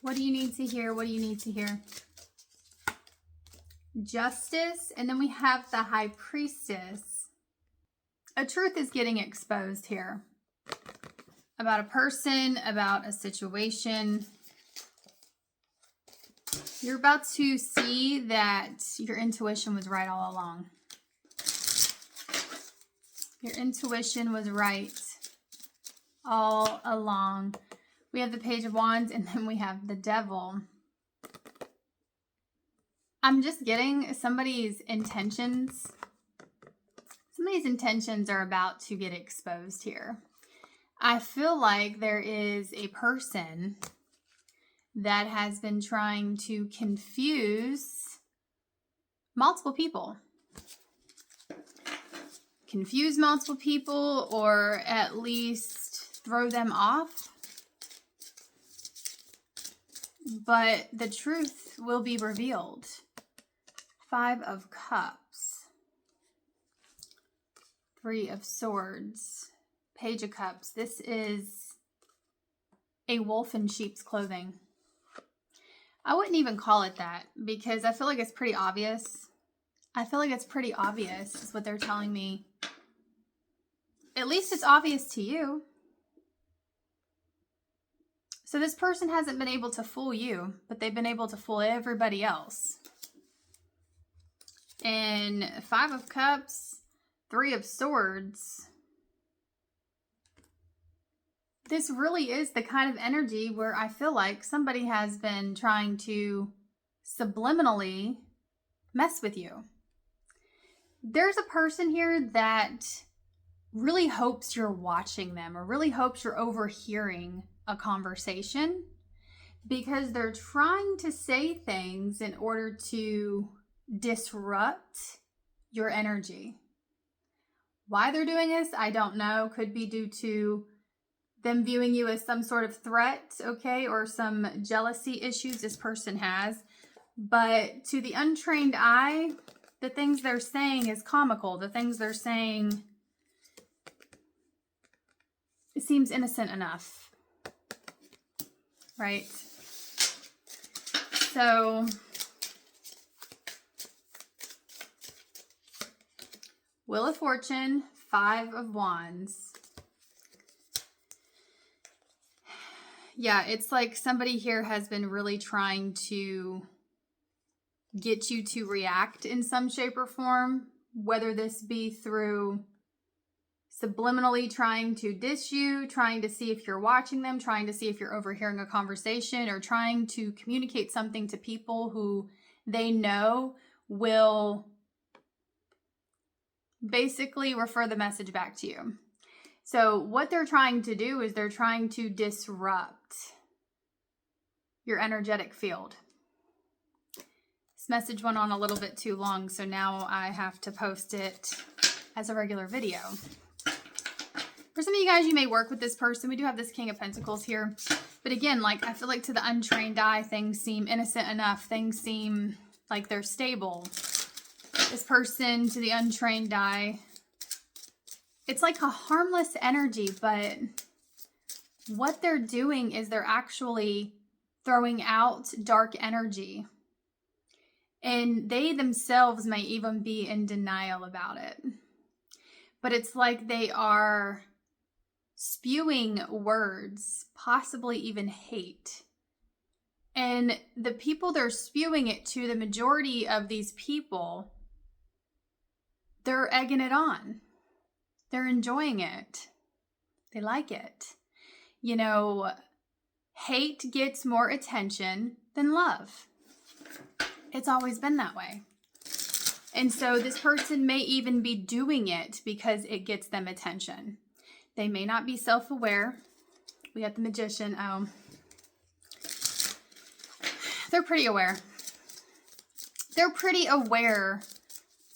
What do you need to hear? What do you need to hear? Justice, and then we have the High Priestess. A truth is getting exposed here about a person, about a situation. You're about to see that your intuition was right all along. Your intuition was right all along. We have the Page of Wands, and then we have the Devil. I'm just getting somebody's intentions. Somebody's intentions are about to get exposed here. I feel like there is a person that has been trying to confuse multiple people. Confuse multiple people, or at least throw them off. But the truth will be revealed. 5 of Cups. 3 of Swords. Page of Cups. This is a wolf in sheep's clothing. I wouldn't even call it that because I feel like it's pretty obvious. I feel like it's pretty obvious is what they're telling me. At least it's obvious to you. So this person hasn't been able to fool you, but they've been able to fool everybody else. And 5 of Cups, 3 of Swords. This really is the kind of energy where I feel like somebody has been trying to subliminally mess with you. There's a person here that really hopes you're watching them, or really hopes you're overhearing a conversation, because they're trying to say things in order to disrupt your energy. Why they're doing this, I don't know. Could be due to them viewing you as some sort of threat, okay, or some jealousy issues this person has. But to the untrained eye, the things they're saying is comical. The things they're saying, it seems innocent enough, right? So Wheel of Fortune, 5 of Wands. Yeah, it's like somebody here has been really trying to get you to react in some shape or form, whether this be through subliminally trying to diss you, trying to see if you're watching them, trying to see if you're overhearing a conversation, or trying to communicate something to people who they know will basically refer the message back to you. So what they're trying to do is they're trying to disrupt your energetic field. This message went on a little bit too long, so now I have to post it as a regular video. For some of you guys, you may work with this person. We do have this King of Pentacles here. But again, like, I feel like to the untrained eye, things seem innocent enough. Things seem like they're stable. This person, to the untrained eye, it's like a harmless energy, but what they're doing is they're actually throwing out dark energy. And they themselves may even be in denial about it. But it's like they are spewing words, possibly even hate. And the people they're spewing it to, the majority of these people, they're egging it on. They're enjoying it. They like it. You know, hate gets more attention than love. It's always been that way. And so this person may even be doing it because it gets them attention. They may not be self-aware. We got the Magician. Oh, they're pretty aware. They're pretty aware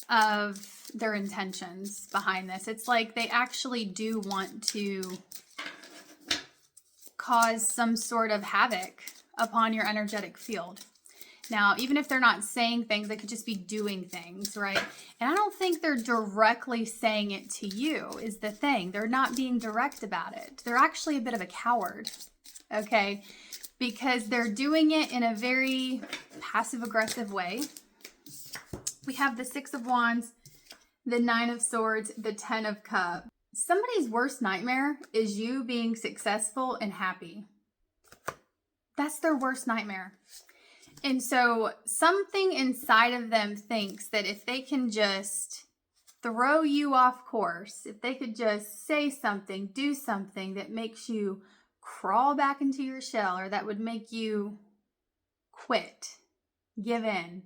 of their intentions behind this. It's like they actually do want to cause some sort of havoc upon your energetic field. Now, even if they're not saying things, they could just be doing things, right? And I don't think they're directly saying it to you is the thing. They're not being direct about it. They're actually a bit of a coward, okay? because they're doing it in a very passive-aggressive way. We have the Six of Wands, the Nine of Swords, the Ten of Cups. Somebody's worst nightmare is you being successful and happy. That's their worst nightmare. And so something inside of them thinks that if they can just throw you off course, if they could just say something, do something that makes you crawl back into your shell, or that would make you quit, give in,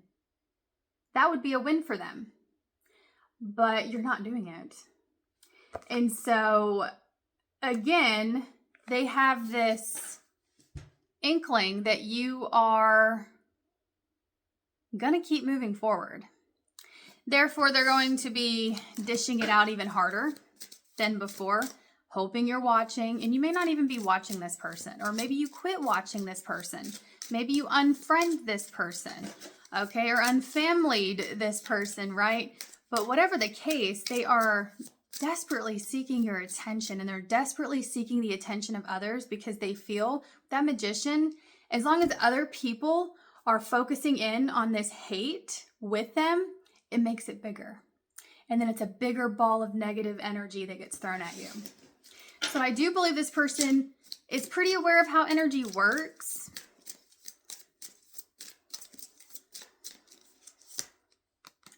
that would be a win for them. But you're not doing it. And so, again, they have this inkling that you are going to keep moving forward. Therefore, they're going to be dishing it out even harder than before, hoping you're watching. And you may not even be watching this person. Or maybe you quit watching this person. Maybe you unfriend this person. Okay, or unfamilied this person, right? But whatever the case, they are desperately seeking your attention, and they're desperately seeking the attention of others because they feel that Magician, as long as other people are focusing in on this hate with them, it makes it bigger. And then it's a bigger ball of negative energy that gets thrown at you. So I do believe this person is pretty aware of how energy works.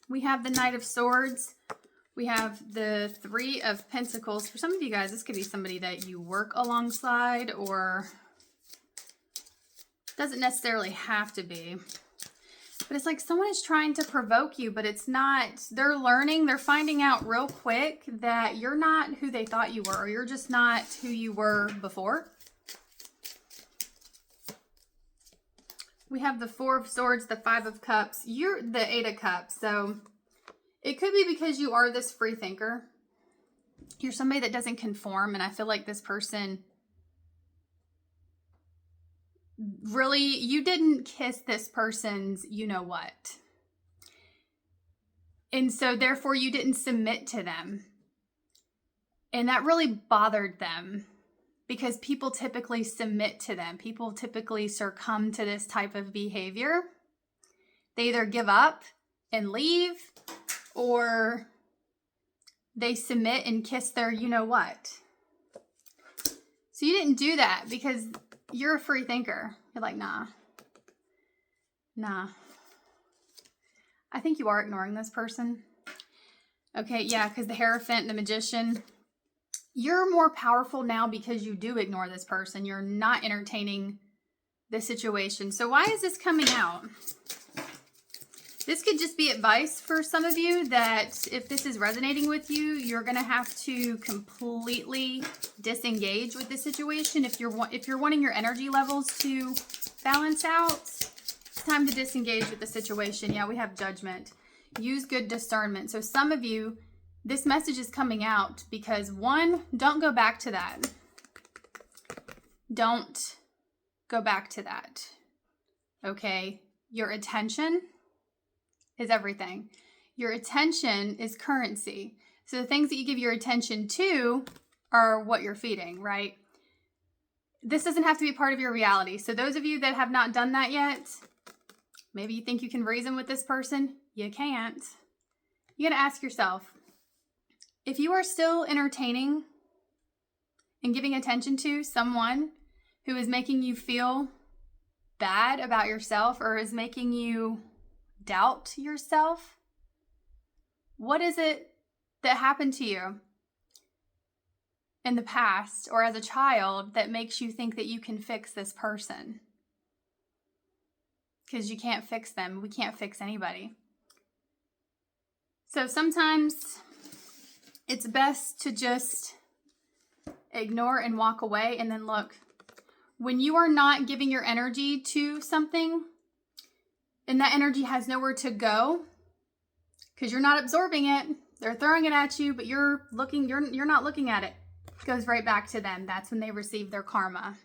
We have the Knight of Swords. We have the Three of Pentacles. For some of you guys, this could be somebody that you work alongside, or doesn't necessarily have to be. But it's like someone is trying to provoke you, but it's not. They're learning, they're finding out real quick that you're not who they thought you were, or you're just not who you were before. We have the Four of Swords, the Five of Cups. You're the Eight of Cups. So it could be because you are this free thinker. You're somebody that doesn't conform. And I feel like this person really, you didn't kiss this person's you know what. And so therefore you didn't submit to them. And that really bothered them. Because people typically submit to them. People typically succumb to this type of behavior. They either give up and leave, or they submit and kiss their you-know-what. So you didn't do that because you're a free thinker. You're like, nah. I think you are ignoring this person. Okay, yeah, because the Hierophant, the Magician... You're more powerful now because you do ignore this person. You're not entertaining the situation. So why is this coming out? This could just be advice for some of you that if this is resonating with you, you're going to have to completely disengage with the situation. If you're wanting your energy levels to balance out, it's time to disengage with the situation. Yeah, we have Judgment. Use good discernment. So some of you, this message is coming out because, one, don't go back to that. Don't go back to that. Okay? Your attention is everything. Your attention is currency. So the things that you give your attention to are what you're feeding, right? This doesn't have to be part of your reality. So those of you that have not done that yet, maybe you think you can reason with this person. You can't. You got to ask yourself, if you are still entertaining and giving attention to someone who is making you feel bad about yourself or is making you doubt yourself, what is it that happened to you in the past or as a child that makes you think that you can fix this person? Because you can't fix them. We can't fix anybody. So sometimes it's best to just ignore and walk away. And then look, when you are not giving your energy to something and that energy has nowhere to go because you're not absorbing it, they're throwing it at you, but you're not looking at it. It goes right back to them. That's when they receive their karma.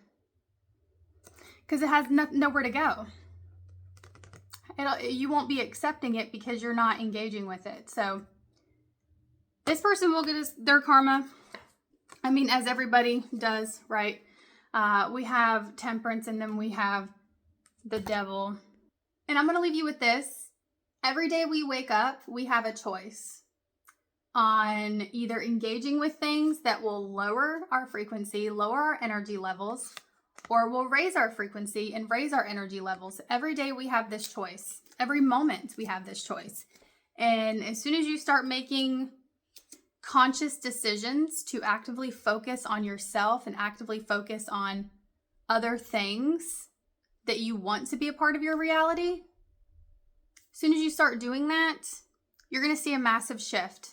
Because it has nowhere to go. You won't be accepting it because you're not engaging with it. So this person will get their karma. I mean, as everybody does, right? We have Temperance, and then we have the Devil. And I'm going to leave you with this. Every day we wake up, we have a choice on either engaging with things that will lower our frequency, lower our energy levels, or will raise our frequency and raise our energy levels. Every day we have this choice. Every moment we have this choice. And as soon as you start making conscious decisions to actively focus on yourself and actively focus on other things that you want to be a part of your reality, as soon as you start doing that, you're going to see a massive shift